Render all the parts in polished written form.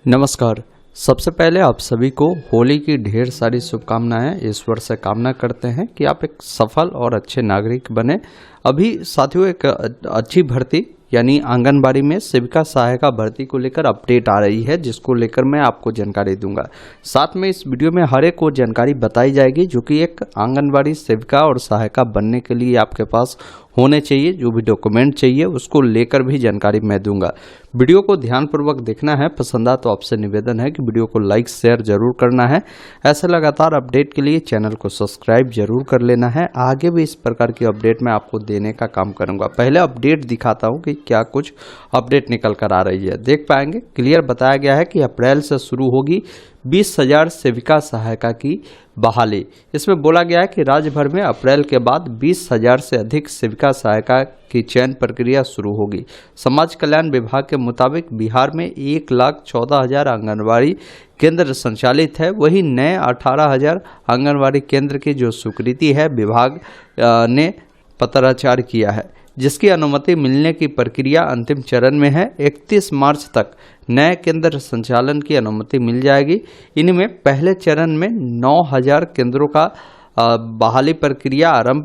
नमस्कार। सबसे पहले आप सभी को होली की ढेर सारी शुभकामनाएं ईश्वर से कामना करते हैं कि आप एक सफल और अच्छे नागरिक बने। अभी साथियों एक अच्छी भर्ती यानी आंगनबाड़ी में सेविका सहायिका भर्ती को लेकर अपडेट आ रही है, जिसको लेकर मैं आपको जानकारी दूंगा। साथ में इस वीडियो में हर एक को जानकारी बताई जाएगी जो कि एक आंगनबाड़ी सेविका और सहायिका बनने के लिए आपके पास होने चाहिए, जो भी डॉक्यूमेंट चाहिए उसको लेकर भी जानकारी मैं दूंगा। वीडियो को ध्यानपूर्वक देखना है। पसंद आ तो आपसे निवेदन है कि वीडियो को लाइक शेयर जरूर करना है। ऐसे लगातार अपडेट के लिए चैनल को सब्सक्राइब जरूर कर लेना है। आगे भी इस प्रकार की अपडेट मैं आपको देने का काम करूंगा। पहले अपडेट दिखाता हूं कि क्या कुछ अपडेट निकल कर आ रही है। देख पाएंगे क्लियर बताया गया है कि अप्रैल से शुरू होगी 20,000 सेविका सहायिका की बहाली। इसमें बोला गया है कि राज्य भर में अप्रैल के बाद 20,000 से अधिक सेविका सहायिका की चयन प्रक्रिया शुरू होगी। समाज कल्याण विभाग के मुताबिक बिहार में 1,14,000 आंगनबाड़ी केंद्र संचालित है। वहीं नए 18,000 आंगनबाड़ी केंद्र की जो स्वीकृति है विभाग ने पत्राचार किया है, जिसकी अनुमति मिलने की प्रक्रिया अंतिम चरण में है। 31 मार्च तक नए केंद्र संचालन की अनुमति मिल जाएगी। इनमें पहले चरण में 9,000 केंद्रों का बहाली प्रक्रिया आरंभ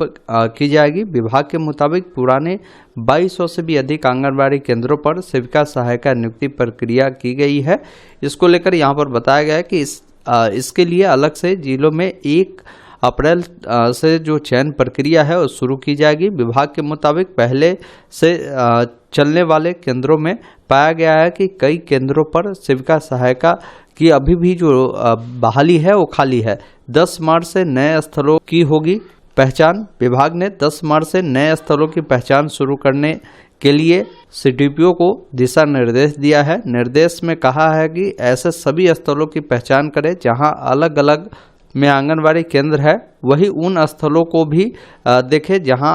की जाएगी। विभाग के मुताबिक पुराने 2200 से भी अधिक आंगनबाड़ी केंद्रों पर सेविका सहायिका नियुक्ति प्रक्रिया की गई है। इसको लेकर यहाँ पर बताया गया है कि इसके लिए अलग से जिलों में 1 अप्रैल से जो चयन प्रक्रिया है वो शुरू की जाएगी। विभाग के मुताबिक पहले से चलने वाले केंद्रों में पाया गया है कि कई केंद्रों पर सेविका सहायिका की अभी भी जो बहाली है वो खाली है। 10 मार्च से नए स्थलों की होगी पहचान। विभाग ने 10 मार्च से नए स्थलों की पहचान शुरू करने के लिए सीडीपीओ को दिशा निर्देश दिया है। निर्देश में कहा है कि ऐसे सभी स्थलों की पहचान करें जहां अलग अलग में आंगनबाड़ी केंद्र है। वही उन स्थलों को भी देखें जहां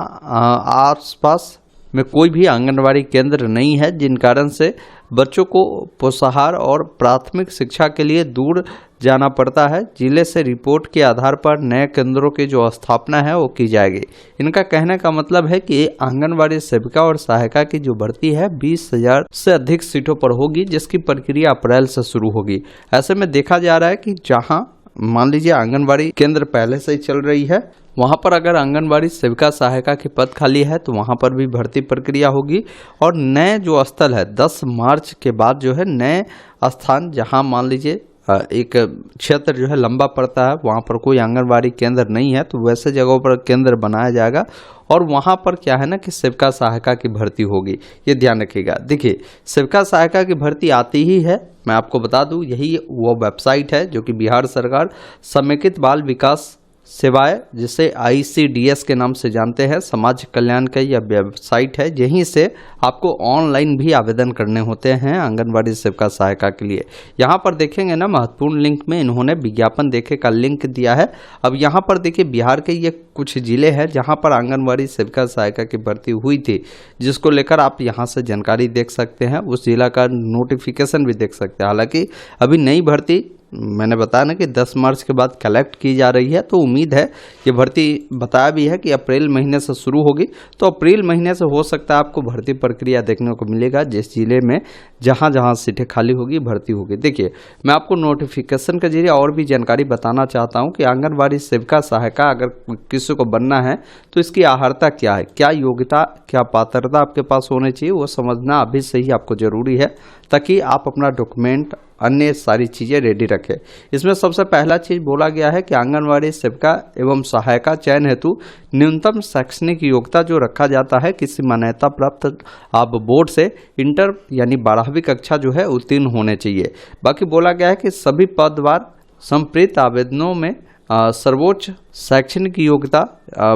आसपास में कोई भी आंगनबाड़ी केंद्र नहीं है, जिन कारण से बच्चों को पोषाहार और प्राथमिक शिक्षा के लिए दूर जाना पड़ता है। जिले से रिपोर्ट के आधार पर नए केंद्रों की जो स्थापना है वो की जाएगी। इनका कहने का मतलब है कि आंगनबाड़ी सेविका और सहायिका की जो भर्ती है 20,000 से अधिक सीटों पर होगी, जिसकी प्रक्रिया अप्रैल से शुरू होगी। ऐसे में देखा जा रहा है कि जहां मान लीजिए आंगनबाड़ी केंद्र पहले से ही चल रही है, वहां पर अगर आंगनबाड़ी सेविका सहायिका की पद खाली है तो वहां पर भी भर्ती प्रक्रिया होगी। और नए जो स्थल है 10 मार्च के बाद जो है नए स्थान जहां मान लीजिए एक क्षेत्र जो है लंबा पड़ता है, वहां पर कोई आंगनबाड़ी केंद्र नहीं है, तो वैसे जगहों पर केंद्र बनाया जाएगा और वहां पर क्या है ना कि सेविका सहायिका की भर्ती होगी। ये ध्यान रखिएगा। देखिए सेविका सहायिका की भर्ती आती ही है, मैं आपको बता दूं यही वो वेबसाइट है जो कि बिहार सरकार समेकित बाल विकास सेवाएं, जिसे ICDS के नाम से जानते हैं, समाज कल्याण का यह वेबसाइट है। यहीं से आपको ऑनलाइन भी आवेदन करने होते हैं आंगनबाड़ी सेविका सहायिका के लिए। यहाँ पर देखेंगे ना महत्वपूर्ण लिंक में इन्होंने विज्ञापन देखे का लिंक दिया है। अब यहाँ पर देखिए बिहार के ये कुछ जिले हैं जहाँ पर आंगनबाड़ी सेविका सहायिका की भर्ती हुई थी, जिसको लेकर आप यहाँ से जानकारी देख सकते हैं। उस जिला का नोटिफिकेशन भी देख सकते हैं। हालांकि अभी नई भर्ती मैंने बताया ना कि 10 मार्च के बाद कलेक्ट की जा रही है, तो उम्मीद है ये भर्ती बताया भी है कि अप्रैल महीने से शुरू होगी। तो अप्रैल महीने से हो सकता है आपको भर्ती प्रक्रिया देखने को मिलेगा, जिस जिले में जहां जहां सीटें खाली होगी भर्ती होगी। देखिए मैं आपको नोटिफिकेशन के जरिए और भी जानकारी बताना चाहता हूं कि आंगनबाड़ी सेविका सहायिका अगर किसी को बनना है तो इसकी आहारता क्या है, क्या योग्यता, क्या पात्रता आपके पास होनी चाहिए, वो समझना अभी से ही आपको जरूरी है, ताकि आप अपना डॉक्यूमेंट अन्य सारी चीज़ें रेडी रखें। इसमें सबसे पहला चीज़ बोला गया है कि आंगनबाड़ी सेविका एवं सहायिका चयन हेतु न्यूनतम शैक्षणिक योग्यता जो रखा जाता है किसी मान्यता प्राप्त आप बोर्ड से इंटर यानी 12वीं कक्षा जो है उत्तीर्ण होने चाहिए। बाकी बोला गया है कि सभी पदवार संप्रेरित आवेदनों में सर्वोच्च शैक्षणिक योग्यता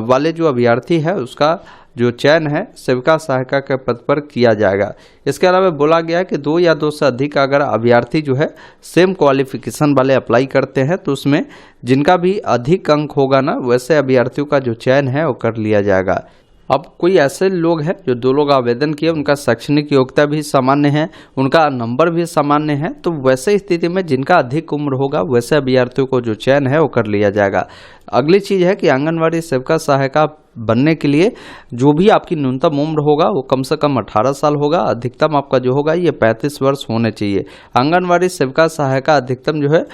वाले जो अभ्यर्थी है उसका जो चयन है सेविका सहायिका के पद पर किया जाएगा। इसके अलावा बोला गया है कि 2 या 2 से अधिक अगर अभ्यर्थी जो है सेम क्वालिफिकेशन वाले अप्लाई करते हैं तो उसमें जिनका भी अधिक अंक होगा ना, वैसे अभ्यर्थियों का जो चयन है वो कर लिया जाएगा। अब कोई ऐसे लोग हैं जो 2 लोग आवेदन किए, उनका शैक्षणिक योग्यता भी सामान्य है, उनका नंबर भी सामान्य है, तो वैसे स्थिति में जिनका अधिक उम्र होगा वैसे अभ्यर्थियों को जो चयन है वो कर लिया जाएगा। अगली चीज़ है कि आंगनवाड़ी सेविका सहायिका बनने के लिए जो भी आपकी न्यूनतम उम्र होगा वो कम से कम 18 साल होगा, अधिकतम आपका जो होगा ये 35 वर्ष होने चाहिए। आंगनवाड़ी सेविका सहायिका अधिकतम जो है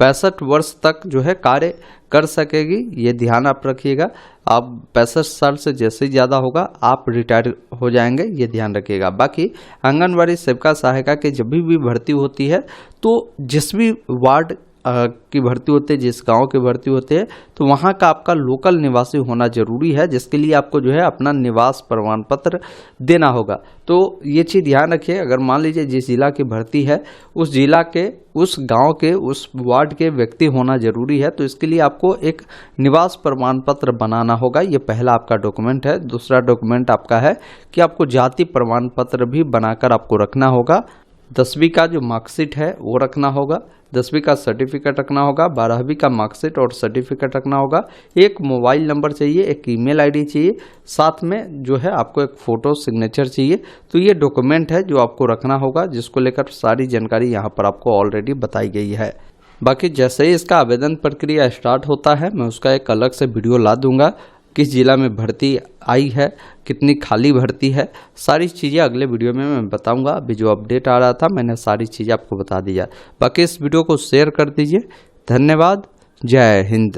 65 वर्ष तक जो है कार्य कर सकेगी, ये ध्यान आप रखिएगा। आप 65 साल से जैसे ही ज़्यादा होगा आप रिटायर हो जाएंगे, ये ध्यान रखिएगा। बाकी आंगनवाड़ी सेविका सहायिका की जब भी भर्ती होती है तो जिस भी वार्ड की भर्ती होती है, जिस गांव की भर्ती होती है, तो वहां का आपका लोकल निवासी होना जरूरी है, जिसके लिए आपको जो है अपना निवास प्रमाण पत्र देना होगा। तो ये चीज़ ध्यान रखिए। अगर मान लीजिए जिस जिला की भर्ती है उस जिला के, उस गांव के, उस वार्ड के व्यक्ति होना जरूरी है, तो इसके लिए आपको एक निवास प्रमाण पत्र बनाना होगा। ये पहला आपका डॉक्यूमेंट है। दूसरा डॉक्यूमेंट आपका है कि आपको जाति प्रमाण पत्र भी बनाकर आपको रखना होगा। 10वीं का जो मार्कशीट है वो रखना होगा, 10वीं का सर्टिफिकेट रखना होगा, 12वीं का मार्कशीट और सर्टिफिकेट रखना होगा। एक मोबाइल नंबर चाहिए, एक ईमेल आईडी चाहिए, साथ में जो है आपको एक फ़ोटो सिग्नेचर चाहिए। तो ये डॉक्यूमेंट है जो आपको रखना होगा, जिसको लेकर सारी जानकारी यहाँ पर आपको ऑलरेडी बताई गई है। बाकी जैसे ही इसका आवेदन प्रक्रिया स्टार्ट होता है मैं उसका एक अलग से वीडियो ला दूंगा। किस जिला में भर्ती आई है, कितनी खाली भर्ती है, सारी चीज़ें अगले वीडियो में मैं बताऊंगा। अभी जो अपडेट आ रहा था मैंने सारी चीज़ें आपको बता दिया। बाकी इस वीडियो को शेयर कर दीजिए। धन्यवाद। जय हिंद।